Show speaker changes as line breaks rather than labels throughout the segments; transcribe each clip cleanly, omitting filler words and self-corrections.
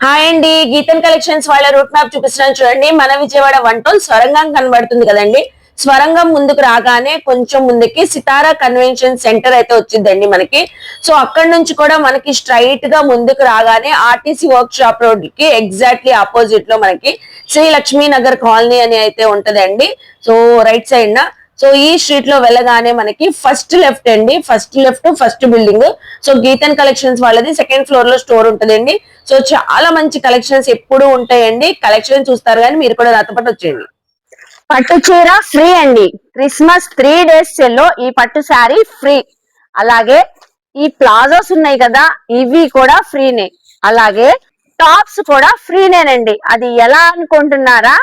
Hi అండి, Geethan collections వాళ్ళ route map చూపిస్తున్నాను చూడండి. మన విజయవాడ వన్ టౌన్ స్వరంగం కనబడుతుంది కదండి. స్వరంగం ముందుకు రాగానే కొంచెం ముందుకి సితారా కన్వెన్షన్ సెంటర్ అయితే వచ్చిందండి మనకి. సో అక్కడ నుంచి కూడా మనకి స్ట్రైట్ గా ముందుకు రాగానే ఆర్టీసీ వర్క్ షాప్ రోడ్ కి ఎగ్జాక్ట్లీ ఆపోజిట్ లో మనకి శ్రీ లక్ష్మీ నగర్ కాలనీ అని అయితే ఉంటదండి. సో రైట్ సైడ్ నా సో ఈ స్ట్రీట్ లో వెళ్ళగానే మనకి ఫస్ట్ లెఫ్ట్ అండి, first building. So Geethan collections వాళ్ళది సెకండ్ ఫ్లోర్ లో స్టోర్ ఉంటదండి. సో చాలా మంచి కలెక్షన్స్ ఎప్పుడు ఉంటాయండి. కలెక్షన్ చూస్తారు కానీ మీరు కూడా నాతో పాటు వచ్చేయండి.
పట్టు చీర ఫ్రీ అండి. క్రిస్మస్ 3 days సెల్లో ఈ పట్టు శారీ ఫ్రీ. అలాగే ఈ ప్లాజోస్ ఉన్నాయి కదా, ఇవి కూడా ఫ్రీనే. అలాగే టాప్స్ కూడా ఫ్రీనేనండి. అది ఎలా అనుకుంటున్నారా?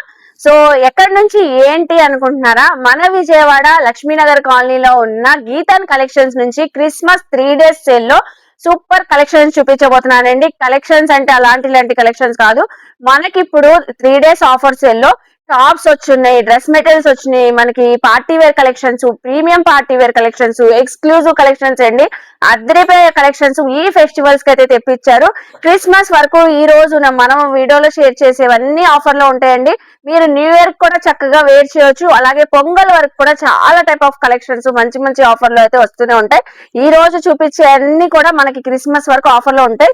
సో ఎక్కడి నుంచి ఏంటి అనుకుంటున్నారా? మన విజయవాడ లక్ష్మీనగర్ కాలనీలో ఉన్న గీతన్ కలెక్షన్స్ నుంచి క్రిస్మస్ 3 days సేల్లో సూపర్ కలెక్షన్స్ చూపించబోతున్నానండి. కలెక్షన్స్ అంటే అలాంటి కలెక్షన్స్ కాదు, మనకి ఇప్పుడు 3 days ఆఫర్ సేల్లో టాప్స్ వచ్చున్నాయి, డ్రెస్ మెటీరియల్స్ వచ్చినాయి, మనకి party wear collections, premium party wear collections, exclusive collections అండి. అద్దరిపోయే కలెక్షన్స్ ఈ ఫెస్టివల్స్ కి అయితే తెప్పించారు. క్రిస్మస్ వరకు ఈ రోజు మనం వీడియోలో షేర్ చేసేవన్నీ ఆఫర్ లో ఉంటాయండి. మీరు న్యూ ఇయర్ కూడా చక్కగా వేర్ చేయొచ్చు. అలాగే పొంగల్ వరకు కూడా చాలా టైప్ ఆఫ్ కలెక్షన్స్ మంచి మంచి ఆఫర్ లో అయితే వస్తూనే ఉంటాయి. ఈ రోజు చూపించే అన్ని కూడా మనకి క్రిస్మస్ వరకు ఆఫర్ లో ఉంటాయి.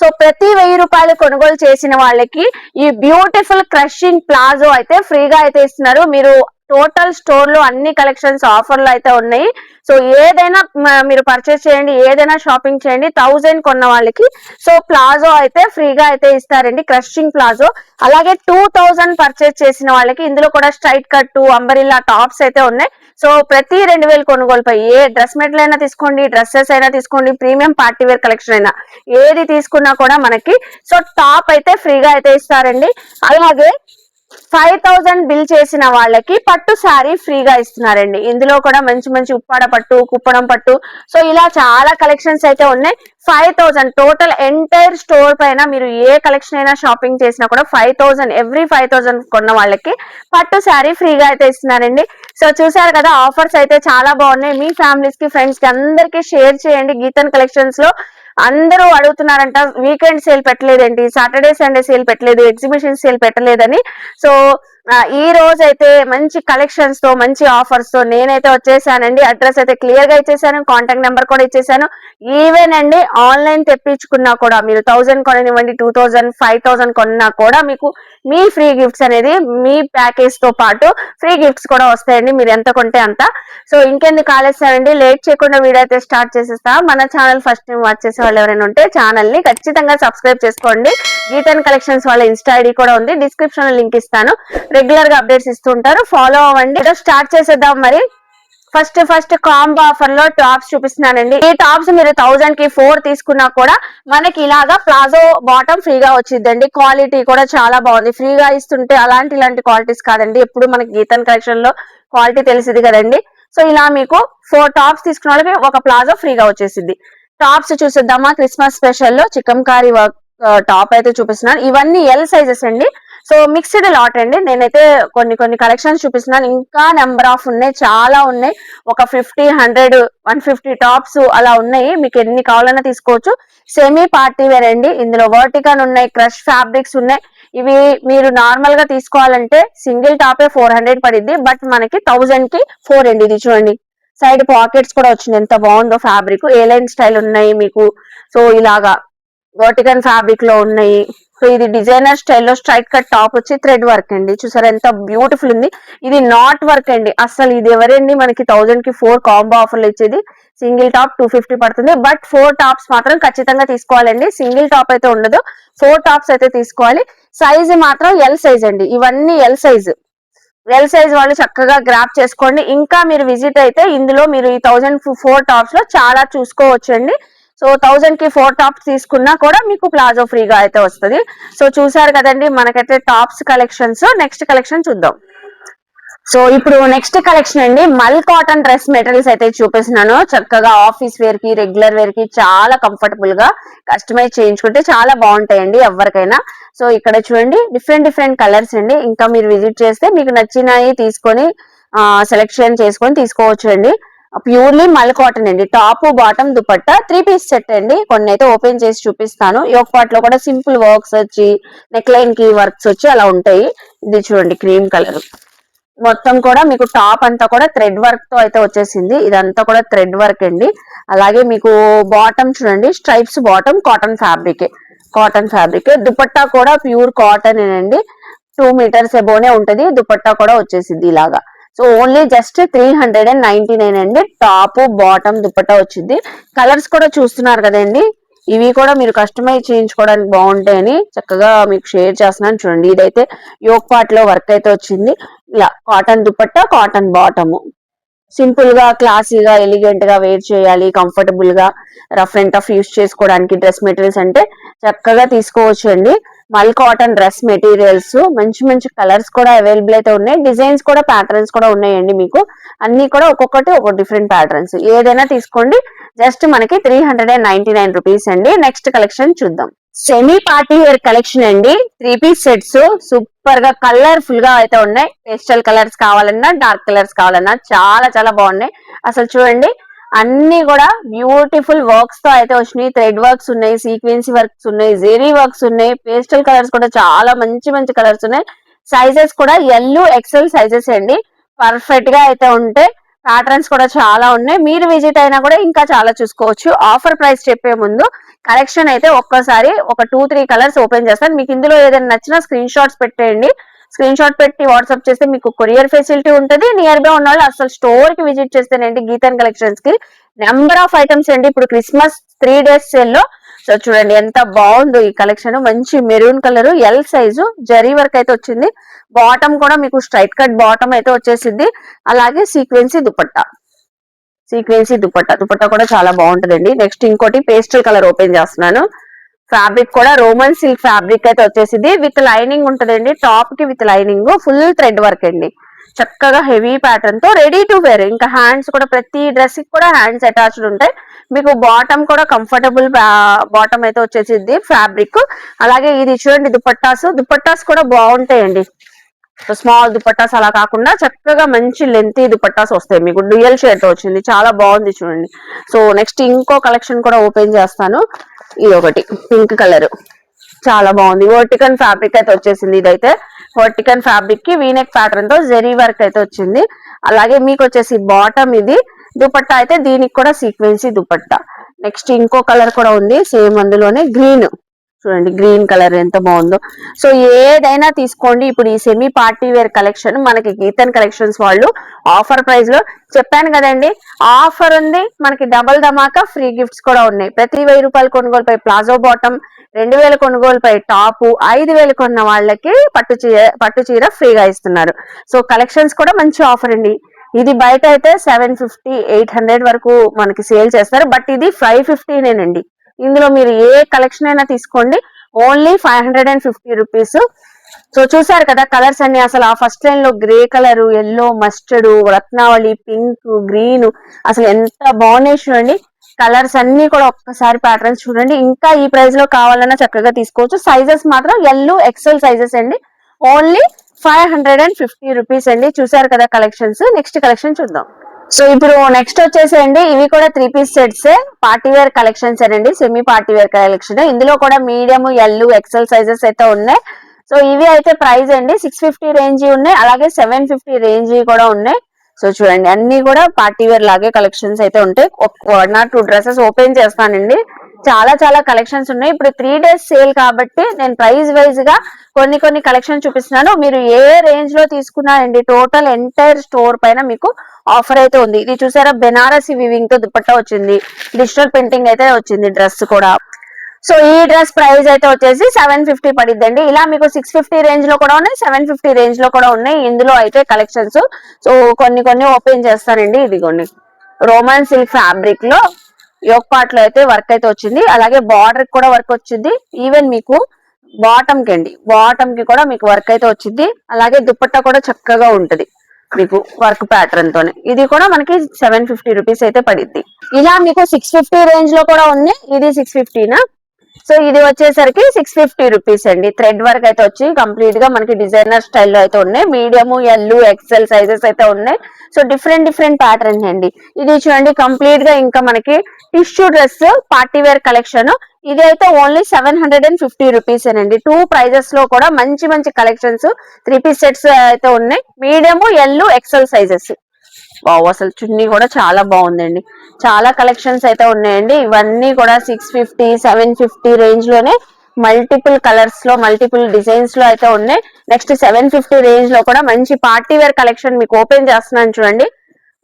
సో ప్రతి 1000 రూపాయలు కొనుగోలు చేసిన వాళ్ళకి ఈ బ్యూటిఫుల్ క్రషింగ్ ప్లాజో అయితే ఫ్రీగా అయితే ఇస్తున్నారు. మీరు టోటల్ స్టోర్ లో అన్ని కలెక్షన్స్ ఆఫర్ లో అయితే ఉన్నాయి. సో ఏదైనా మీరు పర్చేస్ చేయండి, ఏదైనా షాపింగ్ చేయండి. 1000 కొన్న వాళ్ళకి సో ప్లాజో అయితే ఫ్రీగా అయితే ఇస్తారండి, క్రషింగ్ ప్లాజో. అలాగే 2000 పర్చేస్ చేసిన వాళ్ళకి ఇందులో కూడా స్ట్రైట్ కట్, అంబరిల్లా టాప్స్ అయితే ఉన్నాయి. సో ప్రతి 2000 కొనుగోలుపై ఏ డ్రెస్ మెటీరియల్ అయినా తీసుకోండి, డ్రెస్సెస్ అయినా తీసుకోండి, ప్రీమియం పార్టీ వేర్ కలెక్షన్ అయినా ఏది తీసుకున్నా కూడా మనకి సో టాప్ అయితే ఫ్రీగా అయితే ఇస్తారండి. అలాగే 5000 బిల్ చేసిన వాళ్ళకి పట్టు శారీ ఫ్రీగా ఇస్తున్నారండి. ఇందులో కూడా మంచి మంచి ఉప్పాడ పట్టు, కుప్పడం పట్టు, సో ఇలా చాలా కలెక్షన్స్ అయితే ఉన్నాయి. 5000 టోటల్ ఎంటైర్ స్టోర్ పైన మీరు ఏ కలెక్షన్ అయినా షాపింగ్ చేసినా కూడా 5000 ఎవ్రీ 5000 కొన్న వాళ్ళకి పట్టు శారీ ఫ్రీగా అయితే ఇస్తున్నారండి. సో చూసారు కదా, ఆఫర్స్ అయితే చాలా బాగున్నాయి. మీ ఫ్యామిలీస్ కి, ఫ్రెండ్స్ కి అందరికి షేర్ చేయండి. గీతన్ కలెక్షన్స్ లో అందరూ అడుగుతున్నారంట, వీకెండ్ సేల్ పెట్టలేదేంటి, సాటర్డే సండే సేల్ పెట్టలేదు, ఎగ్జిబిషన్ సేల్ పెట్టలేదని. సో ఈ రోజు అయితే మంచి కలెక్షన్స్ తో, మంచి ఆఫర్స్ తో నేనైతే వచ్చేసానండి. అడ్రస్ అయితే క్లియర్ గా ఇచ్చేసాను, కాంటాక్ట్ నెంబర్ కూడా ఇచ్చేసాను. ఈవెన్ అండి ఆన్లైన్ తెప్పించుకున్నా కూడా మీరు 1000 కొననివ్వండి, 2000, 5000 కొన్నా కూడా మీకు మీ ఫ్రీ గిఫ్ట్స్ అనేది మీ ప్యాకేజ్ తో పాటు ఫ్రీ గిఫ్ట్స్ కూడా వస్తాయండి, మీరు ఎంత కొంటే అంత. సో ఇంకెందుకు ఆలస్యమండి, లేట్ చేయకుండా వీడియో అయితే స్టార్ట్ చేసేస్తా. మన ఛానల్ ఫస్ట్ టైం వాచ్ చేసే వాళ్ళు ఎవరైనా ఉంటే ఛానల్ ని ఖచ్చితంగా సబ్స్క్రైబ్ చేసుకోండి. గీతన్ కలెక్షన్స్ వాళ్ళ ఇన్స్టా ఐడి కూడా ఉంది, డిస్క్రిప్షన్ లో లింక్ ఇస్తాను. రెగ్యులర్ గా అప్డేట్స్ ఇస్తుంటారు, ఫాలో అవ్వండి. స్టార్ట్ చేసేద్దాం మరి. ఫస్ట్ కాంబో ఆఫర్ లో టాప్స్ చూపిస్తున్నానండి. ఈ టాప్స్ మీరు 1000 కి 4 తీసుకున్నా కూడా మనకి ఇలాగా ప్లాజో బాటమ్ ఫ్రీగా వచ్చిందండి. క్వాలిటీ కూడా చాలా బాగుంది. ఫ్రీగా ఇస్తుంటే ఇలాంటి క్వాలిటీస్ కాదండి, ఎప్పుడు మనకి గీతన్ కలెక్షన్ లో క్వాలిటీ తెలిసింది కదండి. సో ఇలా మీకు 4 టాప్స్ తీసుకున్న వాళ్ళకి ఒక ప్లాజో ఫ్రీగా వచ్చేసింది. టాప్స్ చూసేద్దామా. క్రిస్మస్ స్పెషల్ లో చికెన్ కారీ వర్క్ టాప్ అయితే చూపిస్తున్నాను. ఇవన్నీ ఎల్ సైజెస్ అండి. సో మిక్స్డ్ లాట్ అండి. నేనైతే కొన్ని కలెక్షన్స్ చూపిస్తున్నాను, ఇంకా నెంబర్ ఆఫ్ ఉన్నాయి, చాలా ఉన్నాయి. ఒక 50, 100, 150 టాప్స్ అలా ఉన్నాయి. మీకు ఎన్ని కావాలన్నా తీసుకోవచ్చు. సెమీ పార్టీ వేర్ అండి. ఇందులో వర్టికన్ ఉన్నాయి, క్రష్ ఫ్యాబ్రిక్స్ ఉన్నాయి. ఇవి మీరు నార్మల్ గా తీసుకోవాలంటే సింగిల్ టాపే 400 పడిద్ది, బట్ మనకి 1000 కి 4 అండి. ఇది చూడండి, సైడ్ పాకెట్స్ కూడా వచ్చింది, ఎంత బాగుందో ఫ్యాబ్రిక్. ఏ లైన్ స్టైల్ ఉన్నాయి మీకు. సో ఇలాగా వర్టికన్ ఫ్యాబ్రిక్ లో ఉన్నాయి. సో ఇది డిజైనర్ స్టైల్లో స్ట్రైట్ కట్ టాప్ వచ్చి థ్రెడ్ వర్క్ అండి. చూసారా ఎంత బ్యూటిఫుల్ ఉంది. ఇది నాట్ వర్క్ అండి అసలు. ఇది ఎవరండి మనకి 1000 కి 4 కాంబో ఆఫర్లు ఇచ్చేది. సింగిల్ టాప్ 250 పడుతుంది, బట్ 4 టాప్స్ మాత్రం ఖచ్చితంగా తీసుకోవాలండి. సింగిల్ టాప్ అయితే ఉండదు, 4 టాప్స్ అయితే తీసుకోవాలి. సైజ్ మాత్రం ఎల్ సైజ్ అండి. ఇవన్నీ ఎల్ సైజ్ వాళ్ళు చక్కగా గ్రాప్ చేసుకోండి. ఇంకా మీరు విజిట్ అయితే ఇందులో మీరు ఈ 1004 టాప్స్ లో చాలా చూసుకోవచ్చు అండి. సో 1000 కి 4 టాప్స్ తీసుకున్నా కూడా మీకు ప్లాజో ఫ్రీగా అయితే వస్తుంది. సో చూసారు కదండి, మనకైతే టాప్స్ కలెక్షన్స్. నెక్స్ట్ కలెక్షన్ చూద్దాం. సో ఇప్పుడు నెక్స్ట్ కలెక్షన్ అండి, మల్ కాటన్ డ్రెస్ మెటీరియల్స్ అయితే చూపిస్తున్నాను. చక్కగా ఆఫీస్ వేర్ కి, రెగ్యులర్ వేర్ కి చాలా కంఫర్టబుల్ గా కస్టమైజ్ చేయించుకుంటే చాలా బాగుంటాయండి ఎవరికైనా. సో ఇక్కడ చూడండి, డిఫరెంట్ కలర్స్ అండి. ఇంకా మీరు విజిట్ చేస్తే మీకు నచ్చినవి తీసుకొని సెలెక్షన్ చేసుకొని తీసుకోవచ్చు అండి. ప్యూర్లీ మల్ కాటన్ అండి. Top bottom dupatta 3 piece set అండి. కొన్ని అయితే ఓపెన్ చేసి చూపిస్తాను. యోక్ పార్ట్ లో కూడా సింపుల్ వర్క్స్ వచ్చి నెక్ లైన్ కి వర్క్స్ వచ్చి అలా ఉంటాయి. ఇది చూడండి క్రీమ్ కలర్. మొత్తం కూడా మీకు టాప్ అంతా కూడా థ్రెడ్ వర్క్ తో అయితే వచ్చేసింది. ఇదంతా కూడా థ్రెడ్ వర్క్ అండి. అలాగే మీకు బాటమ్ చూడండి stripes bottom cotton fabric. Dupatta కూడా ప్యూర్ కాటన్ అండి. 2 మీటర్స్ ఎబోనే ఉంటది. దుపట్టా కూడా వచ్చేసింది ఇలాగా. సో ఓన్లీ జస్ట్ 399 అండి. టాప్ బాటమ్ దుపట్టా వచ్చింది. కలర్స్ కూడా చూస్తున్నారు కదండి. ఇవి కూడా మీరు కస్టమైజ్ చేయించుకోవడానికి బాగుంటాయని చక్కగా మీకు షేర్ చేస్తున్నాను చూడండి. ఇదైతే యోక్ పార్ట్ లో వర్క్ అయితే వచ్చింది. ఇలా cotton dupatta cotton bottom. Simple గా క్లాసీగా ఎలిగెంట్ గా వేర్ చేయాలి, కంఫర్టబుల్ గా రఫ్ అండ్ టఫ్ యూస్ చేసుకోవడానికి డ్రెస్ మెటీరియల్స్ అంటే చక్కగా తీసుకోవచ్చు అండి. మల్ కాటన్ డ్రెస్ మెటీరియల్స్ మంచి మంచి కలర్స్ కూడా అవైలబుల్ అయితే ఉన్నాయి. డిజైన్స్ కూడా ప్యాటర్న్స్ కూడా ఉన్నాయండి. మీకు అన్ని కూడా ఒక్కొక్కటి ఒక డిఫరెంట్ ప్యాటర్న్స్. ఏదైనా తీసుకోండి. జస్ట్ మనకి 399 రూపీస్ అండి. నెక్స్ట్ కలెక్షన్ చూద్దాం. సెమీ పార్టీ వేర్ కలెక్షన్ అండి. 3 పీస్ సెట్స్ సూపర్ గా కలర్ఫుల్ గా అయితే ఉన్నాయి. పేస్టల్ కలర్స్ కావాలన్నా డార్క్ కలర్స్ కావాలన్నా చాలా చాలా బాగున్నాయి. అసలు చూడండి అన్ని కూడా బ్యూటిఫుల్ వర్క్స్ తో అయితే వచ్చినాయి. థ్రెడ్ వర్క్స్ ఉన్నాయి, సీక్వెన్సీ వర్క్స్ ఉన్నాయి, జెరీ వర్క్స్ ఉన్నాయి. పేస్టల్ కలర్స్ కూడా చాలా మంచి మంచి కలర్స్ ఉన్నాయి. సైజెస్ కూడా XL సైజెస్ అండి. పర్ఫెక్ట్ గా అయితే ఉంటాయి. ప్యాటర్న్స్ కూడా చాలా ఉన్నాయి. మీరు విజిట్ అయినా కూడా ఇంకా చాలా చూసుకోవచ్చు. ఆఫర్ ప్రైస్ చెప్పే ముందు కలెక్షన్ అయితే ఒక్కసారి ఒక 2-3 కలర్స్ ఓపెన్ చేస్తాను. మీకు ఇందులో ఏదైనా నచ్చినా స్క్రీన్ షాట్స్ పెట్టేయండి. స్క్రీన్ షాట్ పెట్టి వాట్సాప్ చేస్తే మీకు కొరియర్ ఫెసిలిటీ ఉంటుంది. నియర్ బై ఉన్న వాళ్ళు అసలు స్టోర్ కి విజిట్ చేస్తేనండి గీతన్ కలెక్షన్స్ కి నెంబర్ ఆఫ్ ఐటమ్స్ అండి. ఇప్పుడు క్రిస్మస్ 3 days సేల్ లో సో చూడండి ఎంత బాగుందో ఈ కలెక్షన్. మంచి maroon colour L size zari work అయితే వచ్చింది. బాటమ్ కూడా మీకు స్ట్రైట్ కట్ బాటమ్ అయితే వచ్చేసింది. అలాగే సీక్వెన్సీ దుపట్టా కూడా చాలా బాగుంటుందండి. నెక్స్ట్ ఇంకోటి పేస్టల్ కలర్ ఓపెన్ చేస్తున్నాను. ఫ్యాబ్రిక్ కూడా రోమన్ సిల్క్ ఫ్యాబ్రిక్ అయితే వచ్చేసింది. విత్ లైనింగ్ ఉంటుందండి. టాప్ కి with lining full thread work అండి. చక్కగా హెవీ ప్యాటర్న్ తో రెడీ టు వేర్. ఇంకా హ్యాండ్స్ కూడా ప్రతి డ్రెస్ కి కూడా హ్యాండ్స్ అటాచ్డ్ ఉంటాయి. మీకు బాటమ్ కూడా కంఫర్టబుల్ బాటమ్ అయితే వచ్చేసింది ఫ్యాబ్రిక్. అలాగే ఇది చూడండి దుపట్టాస్ కూడా బాగుంటాయండి. స్మాల్ దుపట్టాస్ అలా కాకుండా చక్కగా మంచి లెంతీ దుపట్టాస్ వస్తాయి. మీకు డ్యూయల్ షేడ్ తో వచ్చింది. చాలా బాగుంది చూడండి. సో నెక్స్ట్ ఇంకో కలెక్షన్ కూడా ఓపెన్ చేస్తాను. ఇది ఒకటి పింక్ కలర్ చాలా బాగుంది. వర్టికల్ ఫ్యాబ్రిక్ అయితే వచ్చేసింది. ఇదైతే వర్టికల్ ఫ్యాబ్రిక్ కి వీనెక్ ప్యాటర్న్ తో జెరీ వర్క్ అయితే వచ్చింది. అలాగే మీకు వచ్చేసి బాటమ్ ఇది. దుపట్టా అయితే దీనికి కూడా సీక్వెన్సీ దుపట్టా. నెక్స్ట్ ఇంకో కలర్ కూడా ఉంది సేమ్ అందులోనే గ్రీన్. చూడండి గ్రీన్ కలర్ ఎంత బాగుందో. సో ఏదైనా తీసుకోండి. ఇప్పుడు ఈ సెమీ పార్టీ వేర్ కలెక్షన్ మనకి గీతన్ కలెక్షన్స్ వాళ్ళు ఆఫర్ ప్రైస్ లో చెప్పాను కదండి. ఆఫర్ ఉంది. మనకి డబల్ ధమాకా ఫ్రీ గిఫ్ట్స్ కూడా ఉన్నాయి. ప్రతి 1000 రూపాయల కొనుగోలుపై ప్లాజో బాటమ్, 2000 కొనుగోలుపై టాప్, 5000 కొన్న వాళ్ళకి పట్టు చీర ఫ్రీగా ఇస్తున్నారు. సో కలెక్షన్స్ కూడా మంచి ఆఫర్ అండి. ఇది బయట అయితే 750, 800 వరకు మనకి సేల్ చేస్తారు. బట్ ఇది 550నేనండి. ఇందులో మీరు ఏ కలెక్షన్ అయినా తీసుకోండి. Only 550 rupees. సో చూసారు కదా కలర్స్ అన్ని. అసలు ఆ ఫస్ట్ లైన్ లో గ్రే కలర్, ఎల్లో, మస్టర్డ్, రత్నావళి, పింక్, గ్రీన్ అసలు ఎంత బాగున్నాయి చూడండి. కలర్స్ అన్ని కూడా ఒక్కసారి ప్యాటర్న్స్ చూడండి. ఇంకా ఈ ప్రైస్ లో కావాలన్నా చక్కగా తీసుకోవచ్చు. సైజెస్ మాత్రం XL సైజెస్ అండి. ఓన్లీ 550 రూపీస్ అండి. చూసారు కదా కలెక్షన్స్. నెక్స్ట్ కలెక్షన్ చూద్దాం. సో ఇప్పుడు నెక్స్ట్ వచ్చేసేయండి ఇవి కూడా 3 piece sets party wear collections అండి. Semi party wear collection. ఇందులో కూడా మీడియం, XL సైజెస్ అయితే ఉన్నాయి. సో ఇవి అయితే ప్రైస్ అండి 650 రేంజ్ ఉన్నాయి. అలాగే 750 రేంజ్ కూడా ఉన్నాయి. సో చూడండి అన్ని కూడా పార్టీ వేర్ లాగే కలెక్షన్స్ అయితే ఉంటాయి. 1 or 2 డ్రెస్సెస్ ఓపెన్ చేస్తానండి. చాలా చాలా కలెక్షన్స్ ఉన్నాయి. ఇప్పుడు 3 days సేల్ కాబట్టి నేను ప్రైస్ వైజ్ గా కొన్ని కలెక్షన్ చూపిస్తున్నాను. మీరు ఏ రేంజ్ లో తీసుకున్నారండి టోటల్ ఎంటైర్ స్టోర్ పైన మీకు ఆఫర్ అయితే ఉంది. ఇది చూసారా బెనారసి వివింగ్ తో దుపట్టా వచ్చింది. డిజిటల్ ప్రింటింగ్ అయితే వచ్చింది డ్రెస్ కూడా. సో ఈ డ్రెస్ ప్రైస్ అయితే వచ్చేసి 750 పడిద్దండి. ఇలా మీకు 650 రేంజ్ లో కూడా ఉన్నాయి, 750 రేంజ్ లో కూడా ఉన్నాయి. ఇందులో అయితే కలెక్షన్స్ సో కొన్ని ఓపెన్ చేస్తానండి. ఇదిగోండి రోమన్ సిల్క్ ఫ్యాబ్రిక్ లో యోక్ పార్ట్ లో అయితే వర్క్ అయితే వచ్చింది. అలాగే బార్డర్ కూడా వర్క్ వచ్చింది. ఈవెన్ మీకు బాటమ్ కి కూడా మీకు వర్క్ అయితే వచ్చింది. అలాగే దుపట్టా కూడా చక్కగా ఉంటది మీకు వర్క్ ప్యాటర్న్ తోనే. ఇది కూడా మనకి 750 రూపీస్ అయితే పడిద్ది. ఇలా మీకు 650 రేంజ్ లో కూడా ఉంది. ఇది 650నా. సో ఇది వచ్చేసరికి 650 రూపీస్ అండి. థ్రెడ్ వర్క్ అయితే వచ్చి కంప్లీట్ గా మనకి డిజైనర్ స్టైల్లో అయితే ఉన్నాయి. మీడియం, ఎల్, ఎక్సెల్ సైజెస్ అయితే ఉన్నాయి. సో డిఫరెంట్ ప్యాటర్న్ అండి. ఇది చూడండి కంప్లీట్ గా ఇంకా మనకి tissue dress party wear collection. ఇది అయితే ఓన్లీ 750 రూపీస్ అండి. 2 ప్రైజెస్ లో కూడా మంచి కలెక్షన్స్ 3 పీస్ సెట్స్ అయితే ఉన్నాయి. Medium, L, XL sizes. Wow, అసలు చున్నీ కూడా చాలా బాగుందండి. చాలా కలెక్షన్స్ అయితే ఉన్నాయండి. ఇవన్నీ కూడా 650, 750 రేంజ్ లోనే మల్టిపుల్ కలర్స్ లో, మల్టిపుల్ డిజైన్స్ లో అయితే ఉన్నాయి. నెక్స్ట్ 750 రేంజ్ లో కూడా మంచి పార్టీ వేర్ కలెక్షన్ మీకు ఓపెన్ చేస్తున్నాను చూడండి.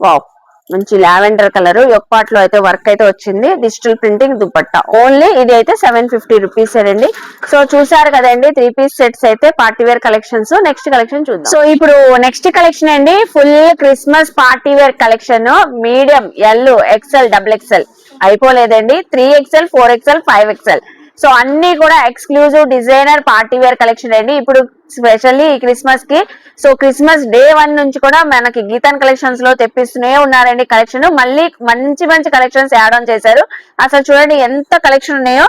వావ్, మంచి లావెండర్ కలర్ యొక్పాట్ లో అయితే వర్క్ అయితే వచ్చింది. Digital printing dupatta. ఓన్లీ ఇది అయితే 750 రూపీస్ అండి. సో చూసారు కదండి 3 పీస్ సెట్స్ అయితే party wear collections. Next collection చూద్దాం. సో ఇప్పుడు నెక్స్ట్ కలెక్షన్ అండి full Christmas party wear collection. Medium, L, XL, double XL అయిపోలేదండి. 3XL, 4XL, 5XL. సో అన్ని కూడా exclusive designer party wear collection అండి. ఇప్పుడు స్పెషల్లీ ఈ క్రిస్మస్ కి, సో క్రిస్మస్ డే 1 నుంచి కూడా మనకి గీతన్ కలెక్షన్స్ లో తెప్పిస్తూనే ఉన్నారండి కలెక్షన్. మళ్ళీ మంచి కలెక్షన్స్ యాడ్ ఆన్ చేశారు. అసలు చూడండి ఎంత కలెక్షన్ ఉన్నాయో.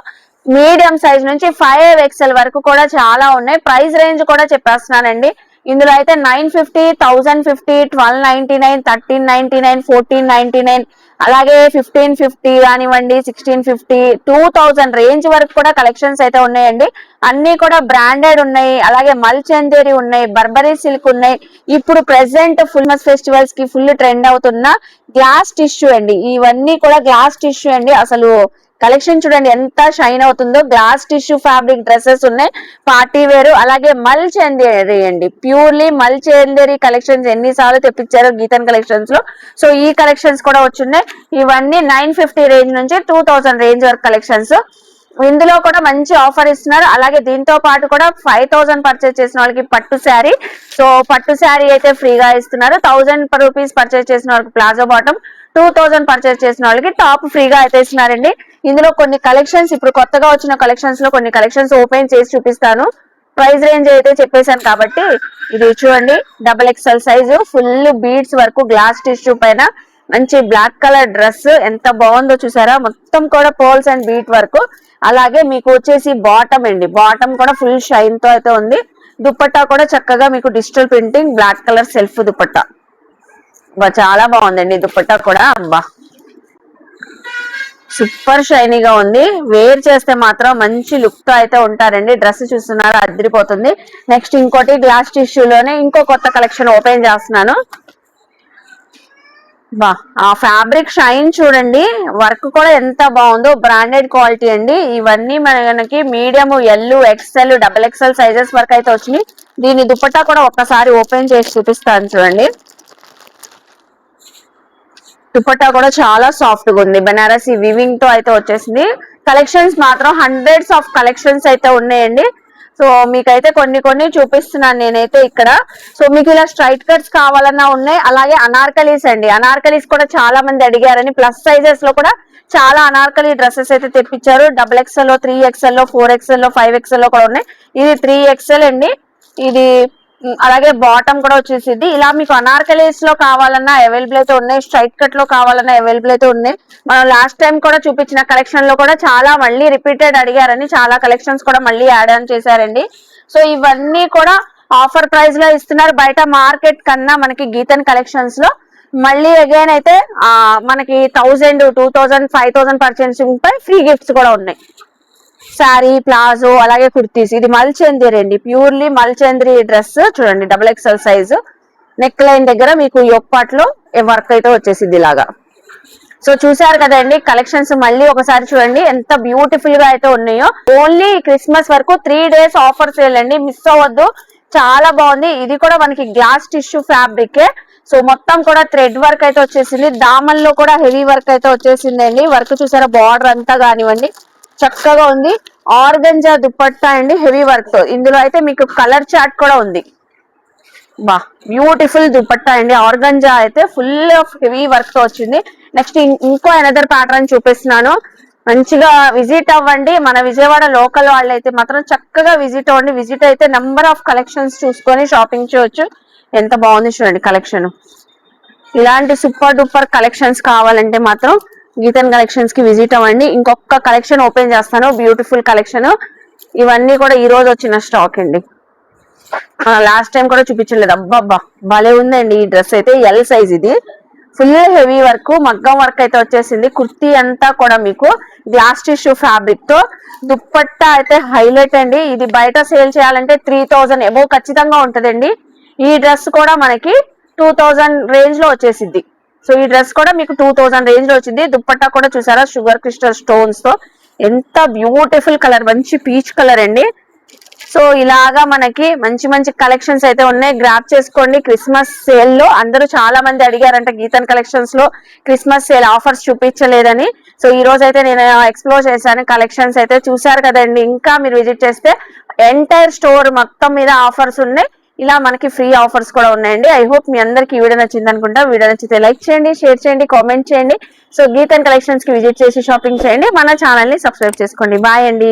మీడియం సైజ్ నుంచి 5XL వరకు కూడా చాలా ఉన్నాయి. ప్రైస్ రేంజ్ కూడా చెప్పేస్తున్నానండి. ఇందులో అయితే 950, 1050, 1299, 1399, 1499, అలాగే 1550 కానివ్వండి, 1650, 2000 రేంజ్ వరకు కూడా కలెక్షన్స్ అయితే ఉన్నాయండి. అన్ని కూడా బ్రాండెడ్ ఉన్నాయి. అలాగే మల్చందేరి ఉన్నాయి, బర్బరీ సిల్క్ ఉన్నాయి. ఇప్పుడు ప్రెసెంట్ ఫుల్ ఫెస్టివల్స్ కి ఫుల్ ట్రెండ్ అవుతున్న గ్లాస్ టిష్యూ అండి. ఇవన్నీ కూడా గ్లాస్ టిష్యూ అండి. అసలు కలెక్షన్ చూడండి ఎంత షైన్ అవుతుందో. గ్లాస్ టిష్యూ ఫ్యాబ్రిక్ డ్రెస్సెస్ ఉన్నాయి పార్టీ వేర్. అలాగే మల్ చందేరి అండి, ప్యూర్లీ మల్ చందేరి కలెక్షన్స్ ఎన్నిసార్లు తెప్పించారో గీతన్ కలెక్షన్స్ లో. సో ఈ కలెక్షన్స్ కూడా వచ్చున్నాయి. ఇవన్నీ 950 రేంజ్ నుంచి 2000 రేంజ్ వరకు కలెక్షన్స్. ఇందులో కూడా మంచి ఆఫర్ ఇస్తున్నారు. అలాగే దీంతో పాటు కూడా 5000 పర్చేస్ చేసిన వాళ్ళకి పట్టు శారీ, సో పట్టు శారీ అయితే ఫ్రీగా ఇస్తున్నారు. 1000 రూపీస్ పర్చేస్ చేసిన వాళ్ళకి ప్లాజో బాటమ్, 2000 పర్చేస్ చేసిన వాళ్ళకి టాప్ ఫ్రీగా అయితే ఇస్తున్నారండి. ఇందులో కొన్ని కలెక్షన్స్, ఇప్పుడు కొత్తగా వచ్చిన కలెక్షన్స్ లో కొన్ని కలెక్షన్స్ ఓపెన్ చేసి చూపిస్తాను. ప్రైస్ రేంజ్ అయితే చెప్పేశాను కాబట్టి. ఇది చూడండి XXL సైజు, ఫుల్ బీడ్స్ వరకు గ్లాస్ టిష్యూ పైన మంచి బ్లాక్ కలర్ డ్రెస్ ఎంత బాగుందో చూసారా. మొత్తం కూడా పోల్స్ అండ్ బీట్ వరకు. అలాగే మీకు వచ్చేసి బాటమ్ అండి, బాటమ్ కూడా ఫుల్ షైన్ తో అయితే ఉంది. దుపట్టా కూడా చక్కగా మీకు digital printing black colour self dupatta. చాలా బాగుందండి దుపట్టా కూడా. అబ్బా సూపర్ షైనీగా ఉంది. వేర్ చేస్తే మాత్రం మంచి లుక్ తో అయితే ఉంటారండి. డ్రెస్ చూస్తున్నారా అదిరిపోతుంది. నెక్స్ట్ ఇంకోటి గ్లాస్ టిష్యూలోనే ఇంకో కొత్త కలెక్షన్ ఓపెన్ చేస్తున్నాను. బా, ఆ ఫ్యాబ్రిక్ షైన్ చూడండి, వర్క్ కూడా ఎంత బాగుందో. బ్రాండెడ్ క్వాలిటీ అండి. ఇవన్నీ మనకి medium, L, XL, XXL sizes వరకు అయితే వచ్చినాయి. దీని దుపట్టా కూడా ఒక్కసారి ఓపెన్ చేసి చూపిస్తాను చూడండి. దుపట్టా కూడా చాలా సాఫ్ట్ గా ఉంది. బెనారసీ వివింగ్ తో అయితే వచ్చేసింది. కలెక్షన్స్ మాత్రం హండ్రెడ్స్ ఆఫ్ కలెక్షన్స్ అయితే ఉన్నాయండి. సో మీకైతే కొన్ని చూపిస్తున్నాను నేనైతే ఇక్కడ. సో మీకు ఇలా స్ట్రైట్ కట్స్ కావాలన్నా ఉన్నాయి. అలాగే అనార్కలీస్ అండి, అనార్కలీస్ కూడా చాలా మంది అడిగారని ప్లస్ సైజెస్ లో కూడా చాలా అనార్కలీ డ్రెస్సెస్ అయితే తెప్పించారు. XXL లో, 3XL లో, 4XL లో, 5XL లో కూడా ఉన్నాయి. ఇది 3XL అండి. ఇది అలాగే బాటమ్ కూడా వచ్చేసింది. ఇలా మీకు అనార్కలీస్ లో కావాలన్నా అవైలబుల్ అయితే ఉన్నాయి. స్ట్రైట్ కట్ లో కావాలన్నా అవైలబుల్ అయితే ఉన్నాయి. మనం లాస్ట్ టైం కూడా చూపించిన కలెక్షన్ లో కూడా చాలా మళ్ళీ రిపీటెడ్ అడిగారని చాలా కలెక్షన్స్ కూడా మళ్ళీ యాడ్ ఆన్ చేశారండి. సో ఇవన్నీ కూడా ఆఫర్ ప్రైస్ లో ఇస్తున్నారు. బయట మార్కెట్ కన్నా మనకి గీతన్ కలెక్షన్స్ లో మళ్ళీ అగైన్ అయితే మనకి 1000, 2000, 5000 పర్చేసింగ్ పై ఫ్రీ గిఫ్ట్స్ కూడా ఉన్నాయి. శారీ, ప్లాజో, అలాగే కుర్తీస్. ఇది మల్చంద్రి అండి, ప్యూర్లీ మల్చంద్రి డ్రెస్ చూడండి. XXL size. నెక్ లైన్ దగ్గర మీకు యొక్పాట్ లో వర్క్ అయితే వచ్చేసింది ఇలాగా. సో చూసారు కదండి కలెక్షన్స్. మళ్ళీ ఒకసారి చూడండి ఎంత బ్యూటిఫుల్ గా అయితే ఉన్నాయో. ఓన్లీ క్రిస్మస్ వరకు 3 days ఆఫర్ సేల్ అండి, మిస్ అవ్వద్దు. చాలా బాగుంది. ఇది కూడా మనకి గ్లాస్ టిష్యూ ఫ్యాబ్రిక్. సో మొత్తం కూడా థ్రెడ్ వర్క్ అయితే వచ్చేసింది. దామల్లో కూడా హెవీ వర్క్ అయితే వచ్చేసింది అండి. వర్క్ చూసారా, బార్డర్ అంతా కానివ్వండి చక్కగా ఉంది. ఆర్గంజా దుపట్టా అండి, హెవీ వర్క్ తో. ఇందులో అయితే మీకు కలర్ చార్ట్ కూడా ఉంది. బా, బ్యూటిఫుల్ దుపట్టా అండి. ఆర్గంజా అయితే ఫుల్ ఆఫ్ హెవీ వర్క్ తో వచ్చింది. నెక్స్ట్ ఇంకో అనదర్ ప్యాటర్న్ చూపిస్తున్నాను. మంచిగా విజిట్ అవ్వండి. మన విజయవాడ లోకల్ వాళ్ళు అయితే మాత్రం చక్కగా విజిట్ అవ్వండి. విజిట్ అయితే నెంబర్ ఆఫ్ కలెక్షన్స్ చూసుకొని షాపింగ్ చేయొచ్చు. ఎంత బాగుంది చూడండి కలెక్షన్. ఇలాంటి సూపర్ డూపర్ కలెక్షన్స్ కావాలంటే మాత్రం గీతన్ కలెక్షన్స్ కి విజిట్ అవ్వండి. ఇంకొక కలెక్షన్ ఓపెన్ చేస్తాను, బ్యూటిఫుల్ కలెక్షన్. ఇవన్నీ కూడా ఈ రోజు వచ్చిన స్టాక్ అండి. లాస్ట్ టైం కూడా చూపించలేదు. అబ్బా భలే ఉందండి ఈ డ్రెస్ అయితే. ఎల్ సైజ్ ఇది. ఫుల్ హెవీ వర్క్, మగ్గం వర్క్ అయితే వచ్చేసింది. కుర్తీ అంతా కూడా మీకు గ్లాస్ టిష్యూ ఫ్యాబ్రిక్ తో. దుప్పట్టా అయితే హైలైట్ అండి. ఇది బయట సేల్ చేయాలంటే 3000 అబోవ్ ఖచ్చితంగా ఉంటదండి. ఈ డ్రెస్ కూడా మనకి 2000 రేంజ్ లో వచ్చేసింది. సో ఈ డ్రెస్ కూడా మీకు 2000 రేంజ్ లో వచ్చింది. దుప్పట్టా కూడా చూసారా, షుగర్ క్రిస్టల్ స్టోన్స్ తో. ఎంత బ్యూటిఫుల్ కలర్, మంచి పీచ్ కలర్ అండి. సో ఇలాగా మనకి మంచి మంచి కలెక్షన్స్ అయితే ఉన్నాయి. గ్రాప్ చేసుకోండి. క్రిస్మస్ సేల్ లో అందరూ చాలా మంది అడిగారంట గీతన్ కలెక్షన్స్ లో క్రిస్మస్ సేల్ ఆఫర్స్ చూపించలేదని. సో ఈ రోజు అయితే నేను ఎక్స్ప్లోర్ చేశాను. కలెక్షన్స్ అయితే చూసారు కదండి. ఇంకా మీరు విజిట్ చేస్తే ఎంటైర్ స్టోర్ మొత్తం మీద ఆఫర్స్ ఉన్నాయి. ఇలా మనకి ఫ్రీ ఆఫర్స్ కూడా ఉన్నాయండి. ఐ హోప్ మీ అందరికి ఈ వీడియో నచ్చింది అనుకుంటా. వీడియో నచ్చితే లైక్ చేయండి, షేర్ చేయండి, కామెంట్ చేయండి. సో గీతన్ కలెక్షన్స్ కి విజిట్ చేసి షాపింగ్ చేయండి. మన ఛానల్ ని సబ్స్క్రైబ్ చేసుకోండి. బాయ్ అండి.